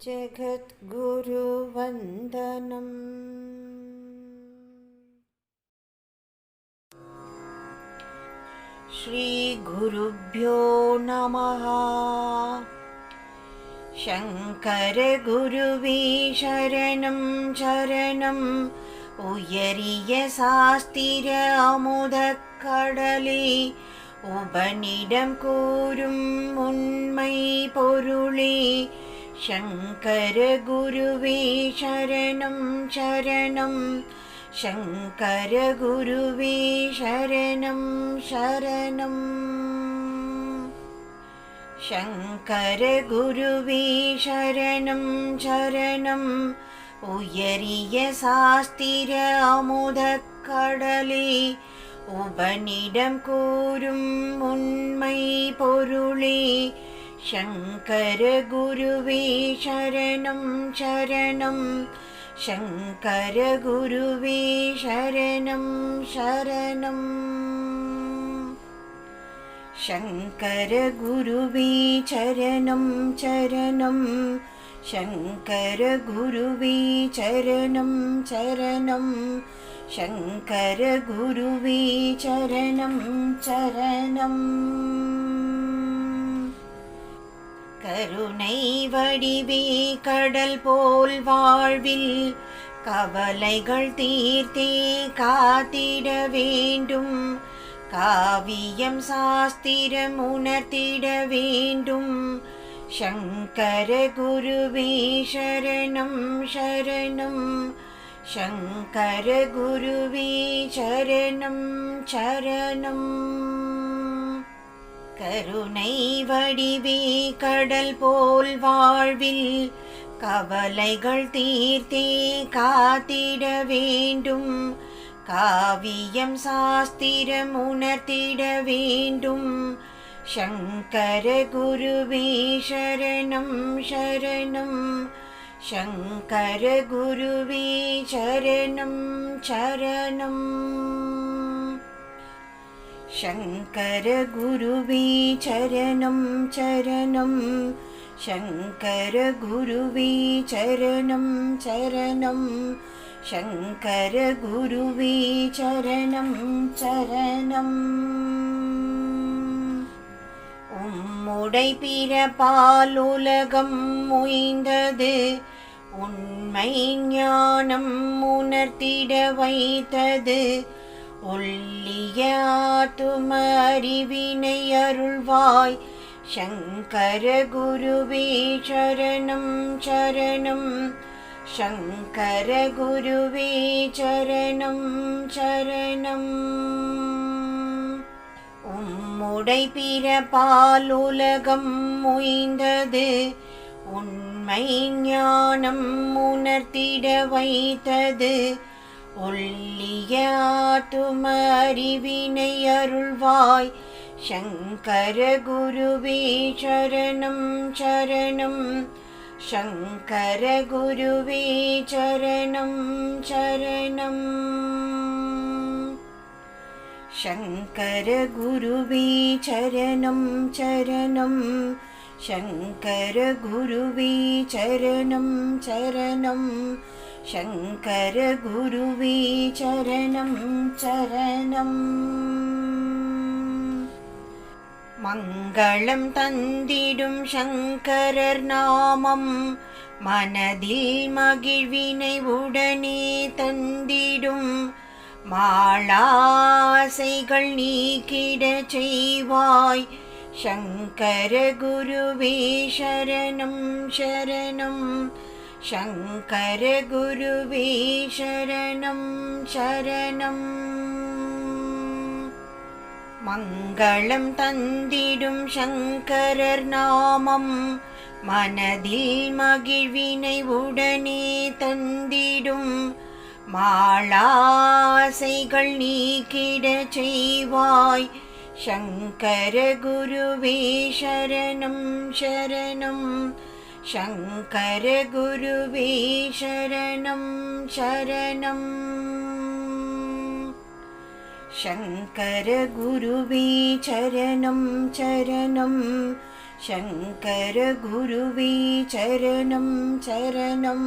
जगद्गुरुवन्दनम्। श्रीगुरुभ्यो नमः। शङ्करगुरुवे शरणं शरणं उयरिय சாஸ்திர அமுதக்கடலே உபநிடம் கூறும் உண்மை பொருளே शङ्कर गुरुवे शरणं शरणं शङ्कर गुरुवे शरणं शरणं शङ्कर गुरुवे शरणं शरणं उयरिय சாஸ்திர அமுதக்கடலே உபநிடம் கூறும் உண்மை பொருளே शङ्कर गुरुवे शरणं शरणं शङ्कर गुरुवे शरणं शरणं शङ्कर गुरुवे चरणं चरणं शङ्कर गुरुवे चरणं चरणं शङ्कर गुरुवे चरणं चरणं கருணை வடிவே கடல் போல் வாழ்வில் கவலைகள் தீர்த்தே காத்திட வேண்டும். காவியம் சாஸ்திரம் உணர்த்திட வேண்டும். शङ्कर गुरुवे शरणं शरणं शङ्कर गुरुवे शरणं शरणं கருணை வடிவே கடல் போல் வாழ்வில் கவலைகள் தீர்த்தே காத்திட வேண்டும். காவியம் சாஸ்திரம் உணர்த்திட வேண்டும். शङ्कर गुरुवे शरणं शरणं शङ्कर गुरुवे शरणं शरणं शङ्कर गुरुवे चरणं चरणं शङ्कर गुरुवे चरणं चरणं शङ्कर गुरुवे चरणं चरणं உம்முடை பிறப்பால் உலகம் உய்ந்தது. உண்மை ஞானம் உணர்த்திட வைத்தது. ஒள்ளிய ஆத்தும அறிவினை அருள்வாய். शङ्कर गुरुवे शरणं शरणं शङ्कर गुरुवे चरणं शरणं உம்முடை பிறப்பால் உலகம் உய்ந்தது. உண்மை ஞானம் உணர்த்திட வைத்தது. ஒள்ளிய ஆத்தும அறிவினை அருள்வாய். शङ्कर गुरुवे शरणं शरणं शङ्कर गुरुवे चरणं शरणं शङ्कर गुरुवे चरणं चरणं शङ्कर गुरुवे चरणं चरणं शङ्कर गुरुवे चरणं चरणं மங்களம் தந்திடும் சங்கரர் நாமம் மனதில் மகிழ்வினை உடனே தந்திடும். மாளாசைகள் நீக்கிட செய்வாய். शङ्कर गुरुवे शरणं शरणं शङ्कर गुरुवे शरणं शरणं மங்களம் தந்திடும் சங்கரர் நாமம் மனதில் மகிழ்வினை உடனே தந்திடும். மாளாசைகள் நீக்கிட செய்வாய். शङ्कर गुरुवे शरणं शरणं शङ्कर गुरुवे शरणं शरणं शङ्कर गुरुवे चरणं चरणं शङ्कर गुरुवे चरणं चरणं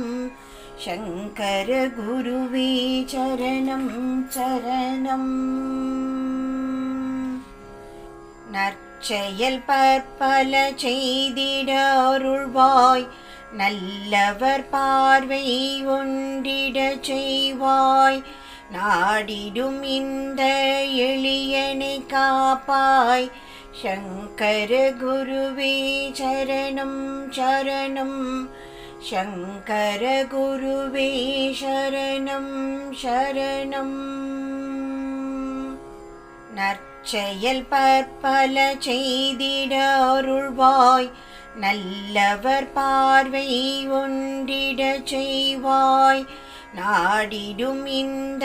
शङ्कर गुरुवे चरणं चरणम् நற்செயல் பற்பல செய்திட அருள்வாய் நல்லவர் பார்வை ஒன்றிடச் செய்வாய் நாடிடும் இந்த எளியனை காப்பாய் शङ्कर गुरुवे चरणं चरणं शङ्कर गुरुवे शरणं शरणं நற்செயல் பற்பல செய்திட அருள்வாய் நல்லவர் பார்வை ஒன்றிடச் செய்வாய் நாடிடும் இந்த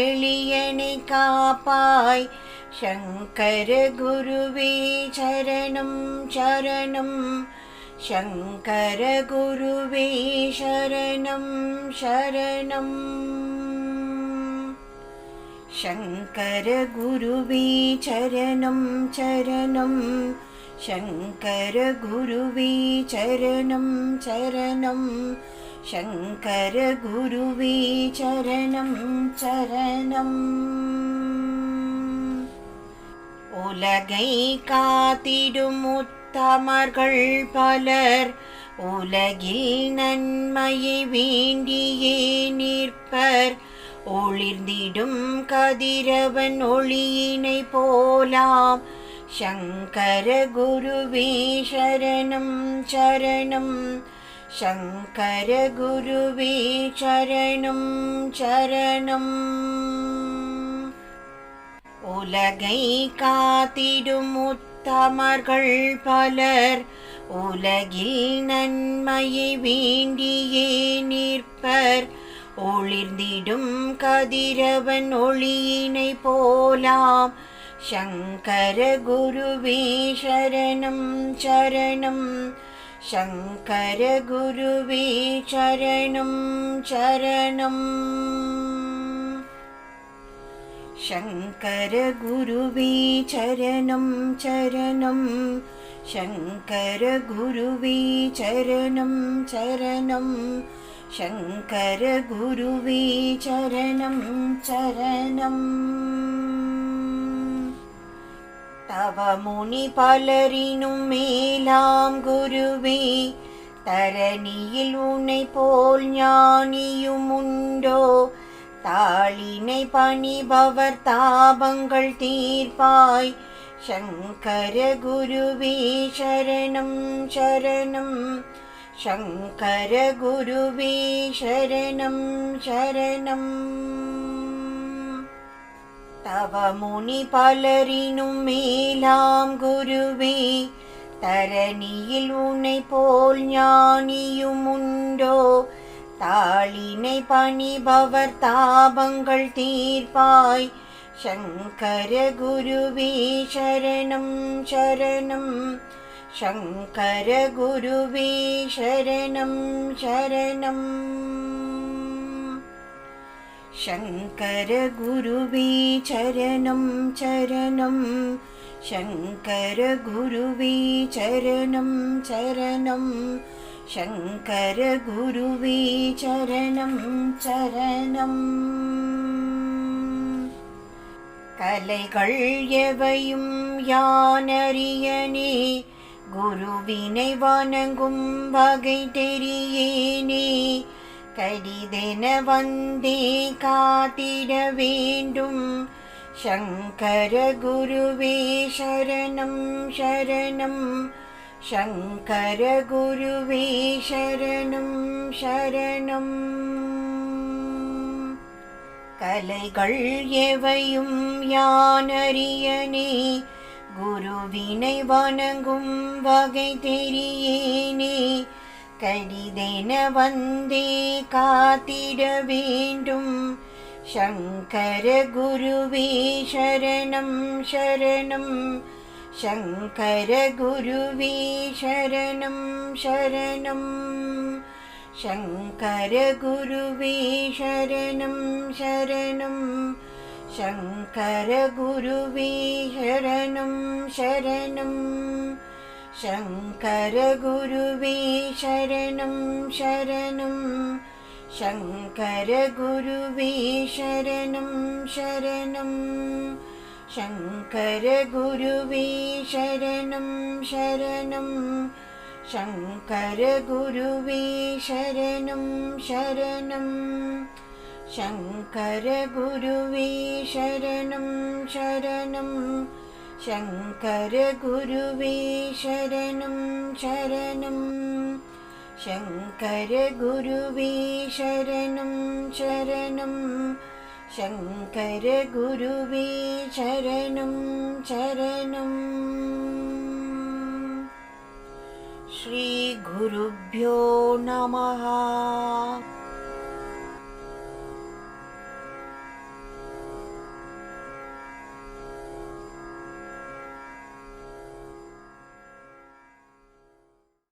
எளியனை காப்பாய் शङ्कर गुरुवे चरणं चरणं शङ्कर गुरुवे शरणं शरणं शङ्कर गुरुवे चरणं चरणं शङ्कर गुरुवे चरणं चरणं शङ्कर गुरुवे चरणं चरणम् உலகை காத்திடும் உத்தமர்கள் பலர் உலகில் நன்மையை வேண்டியே நிற்பர் ஒளிர்ந்திடும் கதிரவன் ஒளியினை போலாம் शङ्कर गुरुवे शरणं शरणं शङ्कर गुरुवे शरणं शरणम् உலகை காத்திடும் உத்தமர்கள் பலர் உலகில் நன்மையை வேண்டியே நிற்பர் ஒளிர்ந்திடும் கதிரவன் ஒளியினை போலாம் शङ्कर गुरुवे शरणं शरणं शङ्कर गुरुवे शरणं शरणम् शङ्कर गुरुवे चरणं चरणं शङ्कर गुरुवे चरणं चरणं शङ्कर गुरुवे चरणं चरणम् तव मुनि பலரினும் மேலாம் குருவே தரணியில் உன்னை போல் ஞானியும் உண்டோ தாளினை பணிபவர் தாபங்கள் தீர்ப்பாய் शङ्कर गुरुवे शरणं शरणं शङ्कर गुरुवे शरणं शरणम् तव मुनि பலரினும் மேலாம் குருவே தரணியில் உன்னை போல் ஞானியும் உண்டோ தாளினை பணிபவர் தாபங்கள் தீர்ப்பாய் शङ्कर गुरुवे शरणं शरणं शङ्कर गुरुवे शरणं शरणम् शङ्कर गुरुवे चरणं चरणं शङ्कर गुरुवे चरणं चरणं शङ्कर गुरुवे चरणं चरणम् கலைகள் எவையும் யானறியனே குருவினை வணங்கும் வகை தெரியேனே கடிதென வந்தே காத்திட வேண்டும் शङ्कर गुरुवे शरणं शरणं शङ्कर गुरुवे शरणं शरणम् கலைகள் எவையும் யானறியனே குருவினை வணங்கும் வகை தெரியேனே கடிதென வந்தே காத்திட வேண்டும் शङ्कर गुरुवे शरणं शरणं शङ्कर गुरुवे शरणं शरणम् शङ्कर गुरुवे शरणं शरणं शङ्कर गुरुवे शरणं शरणं शङ्कर गुरुवे शरणं शरणं शङ्कर गुरुवे शरणं शरणं शङ्कर गुरुवे शरणं शरणं शङ्कर गुरुवे शरणं शरणं शङ्कर गुरुवे शरणं शरणं शङ्कर गुरुवे शरणं शरणं शङ्कर गुरुवे शरणं शरणं शङ्कर गुरुवे शरणं शरणम्। श्रीगुरुभ्यो नमः।